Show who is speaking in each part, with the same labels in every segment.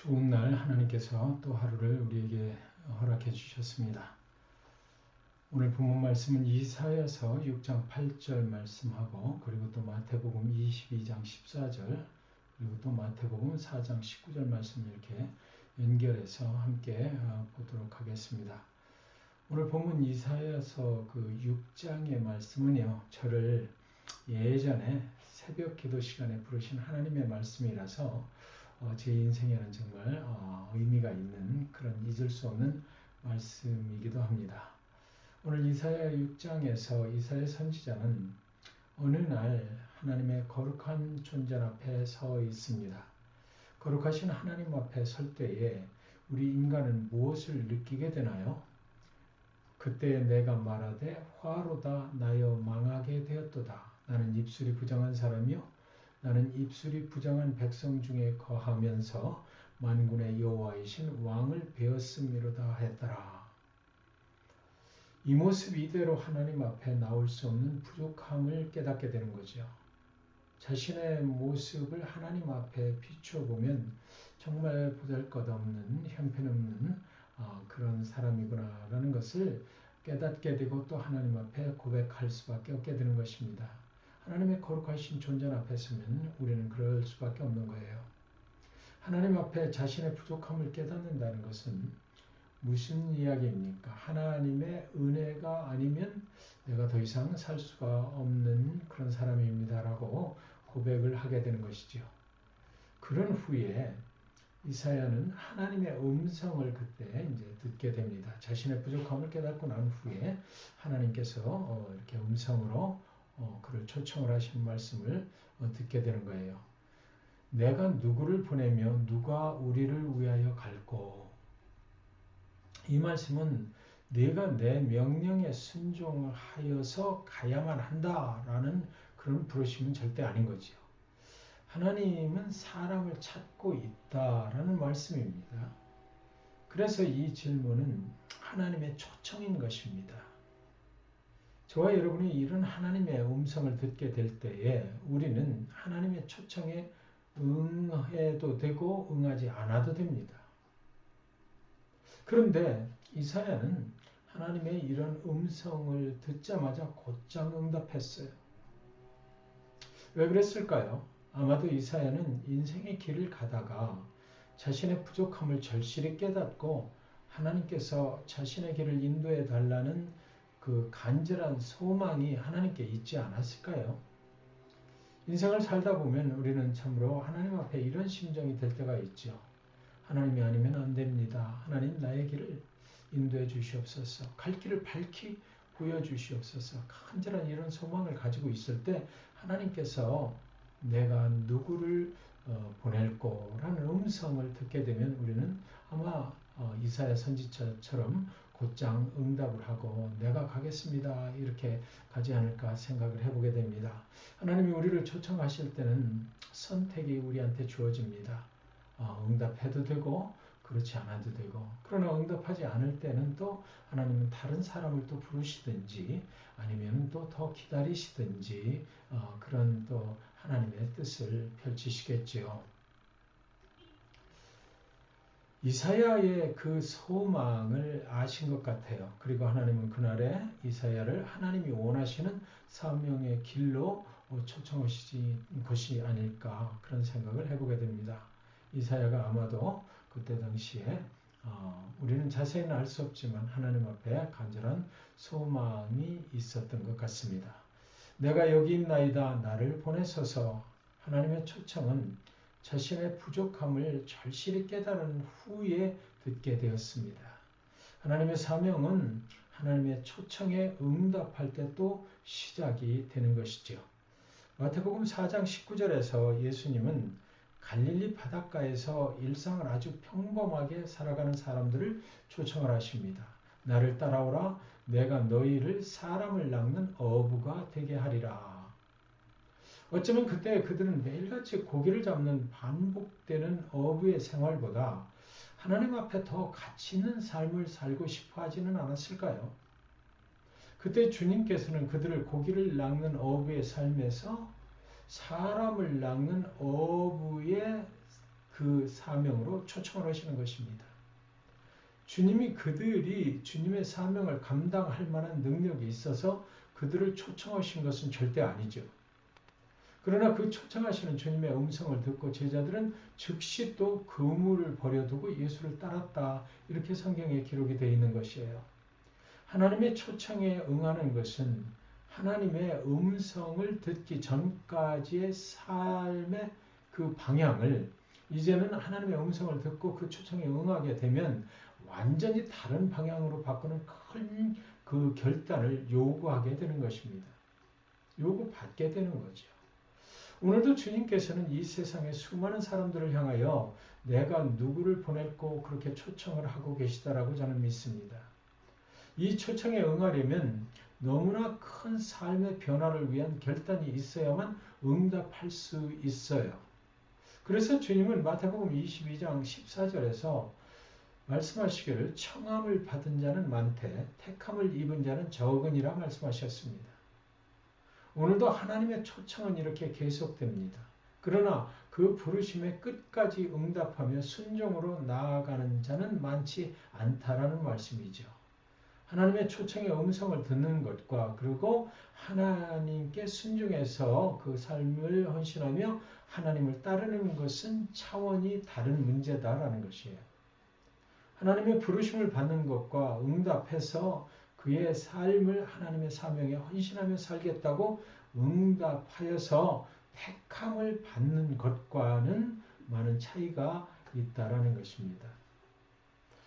Speaker 1: 좋은 날 하나님께서 또 하루를 우리에게 허락해 주셨습니다. 오늘 본문 말씀은 이사야서 6장 8절 말씀하고 그리고 또 마태복음 22장 14절 그리고 또 마태복음 4장 19절 말씀을 이렇게 연결해서 함께 보도록 하겠습니다. 오늘 본문 이사야서 그 6장의 말씀은요, 저를 예전에 새벽 기도 시간에 부르신 하나님의 말씀이라서 제 인생에는 정말 의미가 있는 그런 잊을 수 없는 말씀이기도 합니다. 오늘 이사야 6장에서 이사야 선지자는 어느 날 하나님의 거룩한 존전 앞에 서 있습니다. 거룩하신 하나님 앞에 설 때에 우리 인간은 무엇을 느끼게 되나요? 그때 내가 말하되 화로다 나여 망하게 되었도다. 나는 입술이 부정한 사람이요 나는 입술이 부정한 백성 중에 거하면서 만군의 여호와이신 왕을 배웠음이로다 했더라. 이 모습 이대로 하나님 앞에 나올 수 없는 부족함을 깨닫게 되는 거죠. 자신의 모습을 하나님 앞에 비춰보면 정말 보잘것없는 형편없는 그런 사람이구나라는 것을 깨닫게 되고 또 하나님 앞에 고백할 수밖에 없게 되는 것입니다. 하나님의 거룩하신 존전 앞에 서면 우리는 그럴 수밖에 없는 거예요. 하나님 앞에 자신의 부족함을 깨닫는다는 것은 무슨 이야기입니까? 하나님의 은혜가 아니면 내가 더 이상 살 수가 없는 그런 사람입니다라고 고백을 하게 되는 것이죠. 그런 후에 이사야는 하나님의 음성을 그때 이제 듣게 됩니다. 자신의 부족함을 깨닫고 난 후에 하나님께서 이렇게 음성으로 그를 초청을 하신 말씀을 듣게 되는 거예요. 내가 누구를 보내며 누가 우리를 위하여 갈꼬. 이 말씀은 내가 내 명령에 순종하여서 가야만 한다라는 그런 부르심은 절대 아닌 거지요. 하나님은 사람을 찾고 있다라는 말씀입니다. 그래서 이 질문은 하나님의 초청인 것입니다. 저와 여러분이 이런 하나님의 음성을 듣게 될 때에 우리는 하나님의 초청에 응해도 되고 응하지 않아도 됩니다. 그런데 이사야는 하나님의 이런 음성을 듣자마자 곧장 응답했어요. 왜 그랬을까요? 아마도 이사야는 인생의 길을 가다가 자신의 부족함을 절실히 깨닫고 하나님께서 자신의 길을 인도해 달라는 그 간절한 소망이 하나님께 있지 않았을까요? 인생을 살다 보면 우리는 참으로 하나님 앞에 이런 심정이 될 때가 있죠. 하나님이 아니면 안 됩니다. 하나님 나의 길을 인도해 주시옵소서. 갈 길을 밝히 보여주시옵소서. 간절한 이런 소망을 가지고 있을 때 하나님께서 내가 누구를 보낼 거라는 음성을 듣게 되면 우리는 아마 이사야 선지자처럼 곧장 응답을 하고 내가 가겠습니다 이렇게 가지 않을까 생각을 해보게 됩니다. 하나님이 우리를 초청하실 때는 선택이 우리한테 주어집니다. 응답해도 되고 그렇지 않아도 되고 그러나 응답하지 않을 때는 또 하나님은 다른 사람을 또 부르시든지 아니면 또 더 기다리시든지 그런 또 하나님의 뜻을 펼치시겠지요. 이사야의 그 소망을 아신 것 같아요. 그리고 하나님은 그날에 이사야를 하나님이 원하시는 사명의 길로 초청하신 것이 아닐까 그런 생각을 해보게 됩니다. 이사야가 아마도 그때 당시에 우리는 자세히는 알 수 없지만 하나님 앞에 간절한 소망이 있었던 것 같습니다. 내가 여기 있나이다 나를 보내소서. 하나님의 초청은 자신의 부족함을 절실히 깨달은 후에 듣게 되었습니다. 하나님의 사명은 하나님의 초청에 응답할 때 또 시작이 되는 것이죠. 마태복음 4장 19절에서 예수님은 갈릴리 바닷가에서 일상을 아주 평범하게 살아가는 사람들을 초청을 하십니다. 나를 따라오라 내가 너희를 사람을 낚는 어부가 되게 하리라. 어쩌면 그때 그들은 매일같이 고기를 잡는 반복되는 어부의 생활보다 하나님 앞에 더 가치 있는 삶을 살고 싶어 하지는 않았을까요? 그때 주님께서는 그들을 고기를 낚는 어부의 삶에서 사람을 낚는 어부의 그 사명으로 초청을 하시는 것입니다. 주님이 그들이 주님의 사명을 감당할 만한 능력이 있어서 그들을 초청하신 것은 절대 아니죠. 그러나 그 초청하시는 주님의 음성을 듣고 제자들은 즉시 또 그물을 버려두고 예수를 따랐다. 이렇게 성경에 기록이 되어 있는 것이에요. 하나님의 초청에 응하는 것은 하나님의 음성을 듣기 전까지의 삶의 그 방향을 이제는 하나님의 음성을 듣고 그 초청에 응하게 되면 완전히 다른 방향으로 바꾸는 큰 그 결단을 요구하게 되는 것입니다. 요구받게 되는 거죠. 오늘도 주님께서는 이 세상의 수많은 사람들을 향하여 내가 누구를 보낼고 그렇게 초청을 하고 계시다라고 저는 믿습니다. 이 초청에 응하려면 너무나 큰 삶의 변화를 위한 결단이 있어야만 응답할 수 있어요. 그래서 주님은 마태복음 22장 14절에서 말씀하시기를 청함을 받은 자는 많되 택함을 입은 자는 적으니라 말씀하셨습니다. 오늘도 하나님의 초청은 이렇게 계속됩니다. 그러나 그 부르심에 끝까지 응답하며 순종으로 나아가는 자는 많지 않다라는 말씀이죠. 하나님의 초청의 음성을 듣는 것과 그리고 하나님께 순종해서 그 삶을 헌신하며 하나님을 따르는 것은 차원이 다른 문제다라는 것이에요. 하나님의 부르심을 받는 것과 응답해서 그의 삶을 하나님의 사명에 헌신하며 살겠다고 응답하여서 택함을 받는 것과는 많은 차이가 있다라는 것입니다.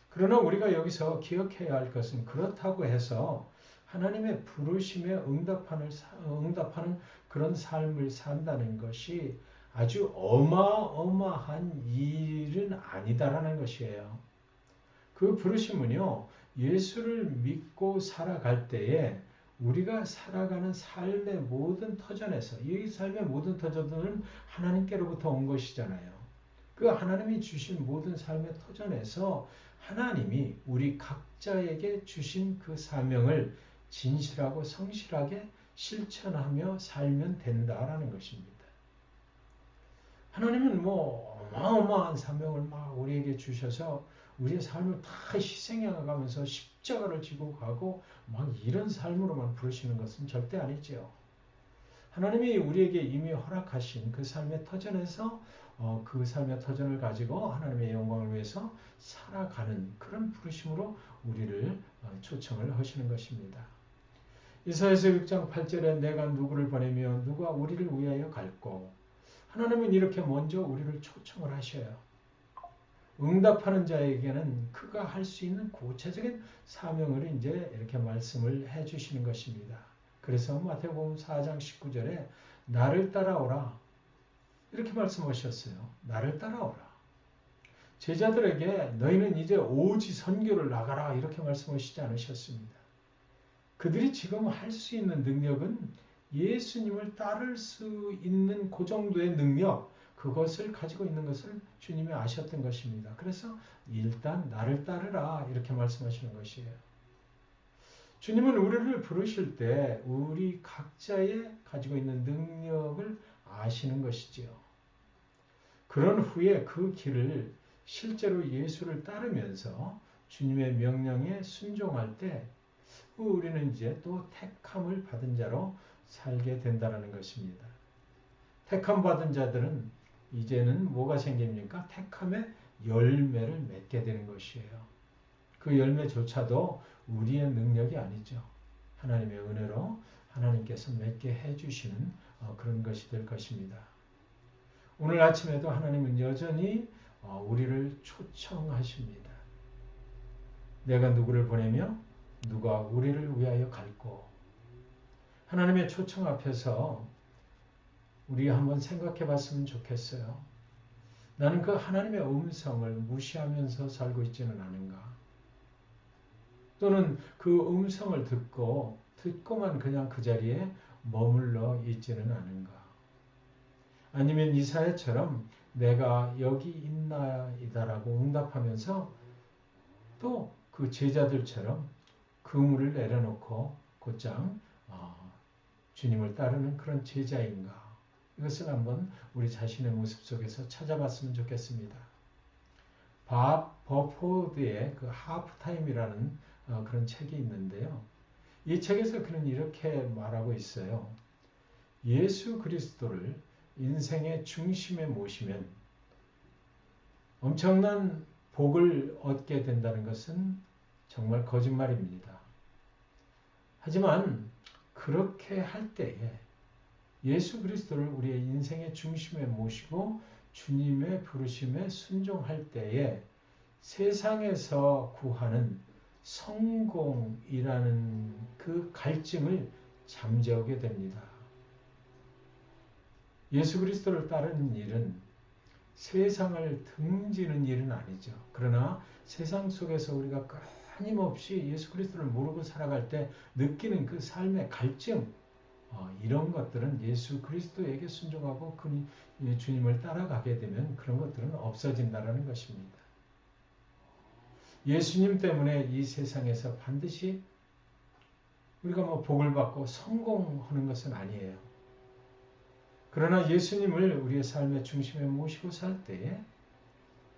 Speaker 1: 그러나 우리가 여기서 기억해야 할 것은 그렇다고 해서 하나님의 부르심에 응답하는 그런 삶을 산다는 것이 아주 어마어마한 일은 아니다라는 것이에요. 그 부르심은요, 예수를 믿고 살아갈 때에 우리가 살아가는 삶의 모든 터전에서 이 삶의 모든 터전은 하나님께로부터 온 것이잖아요. 그 하나님이 주신 모든 삶의 터전에서 하나님이 우리 각자에게 주신 그 사명을 진실하고 성실하게 실천하며 살면 된다라는 것입니다. 하나님은 어마어마한 사명을 막 우리에게 주셔서 우리의 삶을 다 희생해가면서 십자가를 지고 가고 막 이런 삶으로만 부르시는 것은 절대 아니죠. 하나님이 우리에게 이미 허락하신 그 삶의 터전에서 그 삶의 터전을 가지고 하나님의 영광을 위해서 살아가는 그런 부르심으로 우리를 초청을 하시는 것입니다. 이사야서 6장 8절에 내가 누구를 보내며 누가 우리를 위하여 갈꼬. 하나님은 이렇게 먼저 우리를 초청을 하셔요. 응답하는 자에게는 그가 할 수 있는 구체적인 사명을 이제 이렇게 말씀을 해 주시는 것입니다. 그래서 마태복음 4장 19절에 나를 따라오라 이렇게 말씀하셨어요. 나를 따라오라. 제자들에게 너희는 이제 오직 선교를 나가라 이렇게 말씀하시지 않으셨습니다. 그들이 지금 할 수 있는 능력은 예수님을 따를 수 있는 그 정도의 능력, 그것을 가지고 있는 것을 주님이 아셨던 것입니다. 그래서 일단 나를 따르라 이렇게 말씀하시는 것이에요. 주님은 우리를 부르실 때 우리 각자의 가지고 있는 능력을 아시는 것이지요. 그런 후에 그 길을 실제로 예수를 따르면서 주님의 명령에 순종할 때 우리는 이제 또 택함을 받은 자로 살게 된다는 것입니다. 택함 받은 자들은 이제는 뭐가 생깁니까? 택함의 열매를 맺게 되는 것이에요. 그 열매조차도 우리의 능력이 아니죠. 하나님의 은혜로 하나님께서 맺게 해주시는 그런 것이 될 것입니다. 오늘 아침에도 하나님은 여전히 우리를 초청하십니다. 내가 누구를 보내며 누가 우리를 위하여 갈꼬. 하나님의 초청 앞에서 우리 한번 생각해 봤으면 좋겠어요. 나는 그 하나님의 음성을 무시하면서 살고 있지는 않은가? 또는 그 음성을 듣고만 그냥 그 자리에 머물러 있지는 않은가? 아니면 이사야처럼 내가 여기 있나이다라고 응답하면서 또 그 제자들처럼 그물을 내려놓고 곧장 주님을 따르는 그런 제자인가? 이것을 한번 우리 자신의 모습 속에서 찾아봤으면 좋겠습니다. 밥 버포드의 그 하프타임이라는 그런 책이 있는데요. 이 책에서 그는 이렇게 말하고 있어요. 예수 그리스도를 인생의 중심에 모시면 엄청난 복을 얻게 된다는 것은 정말 거짓말입니다. 하지만 그렇게 할 때에 예수 그리스도를 우리의 인생의 중심에 모시고 주님의 부르심에 순종할 때에 세상에서 구하는 성공이라는 그 갈증을 잠재우게 됩니다. 예수 그리스도를 따르는 일은 세상을 등지는 일은 아니죠. 그러나 세상 속에서 우리가 끊임없이 예수 그리스도를 모르고 살아갈 때 느끼는 그 삶의 갈증, 이런 것들은 예수 그리스도에게 순종하고 주님을 따라가게 되면 그런 것들은 없어진다는 것입니다. 예수님 때문에 이 세상에서 반드시 우리가 복을 받고 성공하는 것은 아니에요. 그러나 예수님을 우리의 삶의 중심에 모시고 살 때에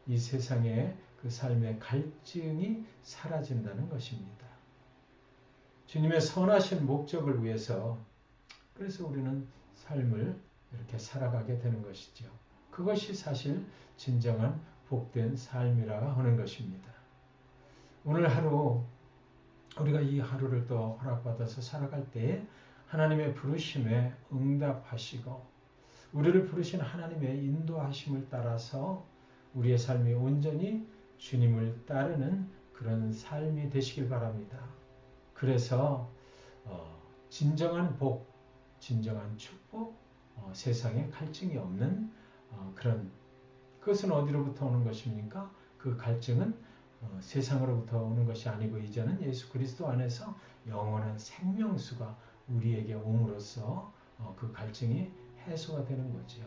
Speaker 1: 이 세상의 그 삶의 갈증이 사라진다는 것입니다. 주님의 선하신 목적을 위해서 그래서 우리는 삶을 이렇게 살아가게 되는 것이죠. 그것이 사실 진정한 복된 삶이라 하는 것입니다. 오늘 하루 우리가 이 하루를 또 허락받아서 살아갈 때에 하나님의 부르심에 응답하시고 우리를 부르신 하나님의 인도하심을 따라서 우리의 삶이 온전히 주님을 따르는 그런 삶이 되시길 바랍니다. 그래서 진정한 복, 진정한 축복, 세상에 갈증이 없는 그런 그것은 어디로부터 오는 것입니까? 그 갈증은 세상으로부터 오는 것이 아니고 이제는 예수 그리스도 안에서 영원한 생명수가 우리에게 옴으로써 그 갈증이 해소가 되는 거지요.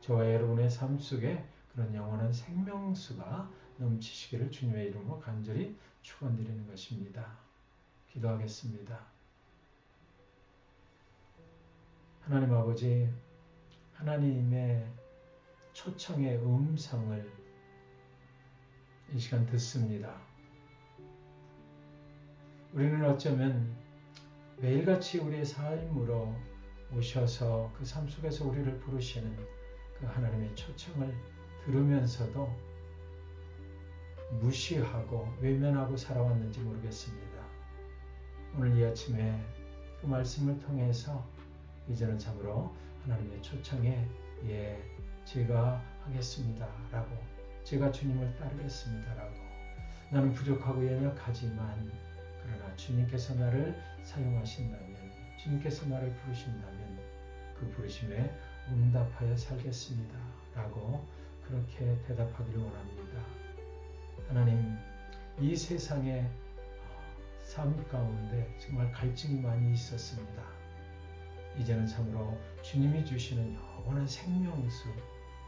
Speaker 1: 저와 여러분의 삶 속에 그런 영원한 생명수가 넘치시기를 주님의 이름으로 간절히 축원드리는 것입니다. 기도하겠습니다. 하나님 아버지, 하나님의 초청의 음성을 이 시간 듣습니다. 우리는 어쩌면 매일같이 우리의 삶으로 오셔서 그 삶 속에서 우리를 부르시는 그 하나님의 초청을 들으면서도 무시하고 외면하고 살아왔는지 모르겠습니다. 오늘 이 아침에 그 말씀을 통해서 이제는 참으로 하나님의 초청에 제가 하겠습니다 라고 제가 주님을 따르겠습니다 라고 나는 부족하고 연약하지만 그러나 주님께서 나를 사용하신다면 주님께서 나를 부르신다면 그 부르심에 응답하여 살겠습니다 라고 그렇게 대답하기를 원합니다. 하나님, 이 세상의 삶 가운데 정말 갈증이 많이 있었습니다. 이제는 참으로 주님이 주시는 영원한 생명수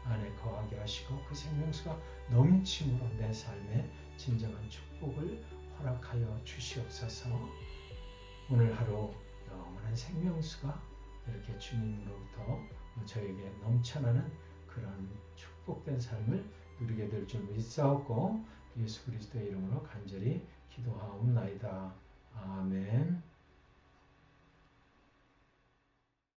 Speaker 1: 안에 거하게 하시고 그 생명수가 넘침으로 내 삶에 진정한 축복을 허락하여 주시옵소서. 오늘 하루 영원한 생명수가 이렇게 주님으로부터 저에게 넘쳐나는 그런 축복된 삶을 누리게 될 줄 믿사옵고 예수 그리스도의 이름으로 간절히 기도하옵나이다. 아멘.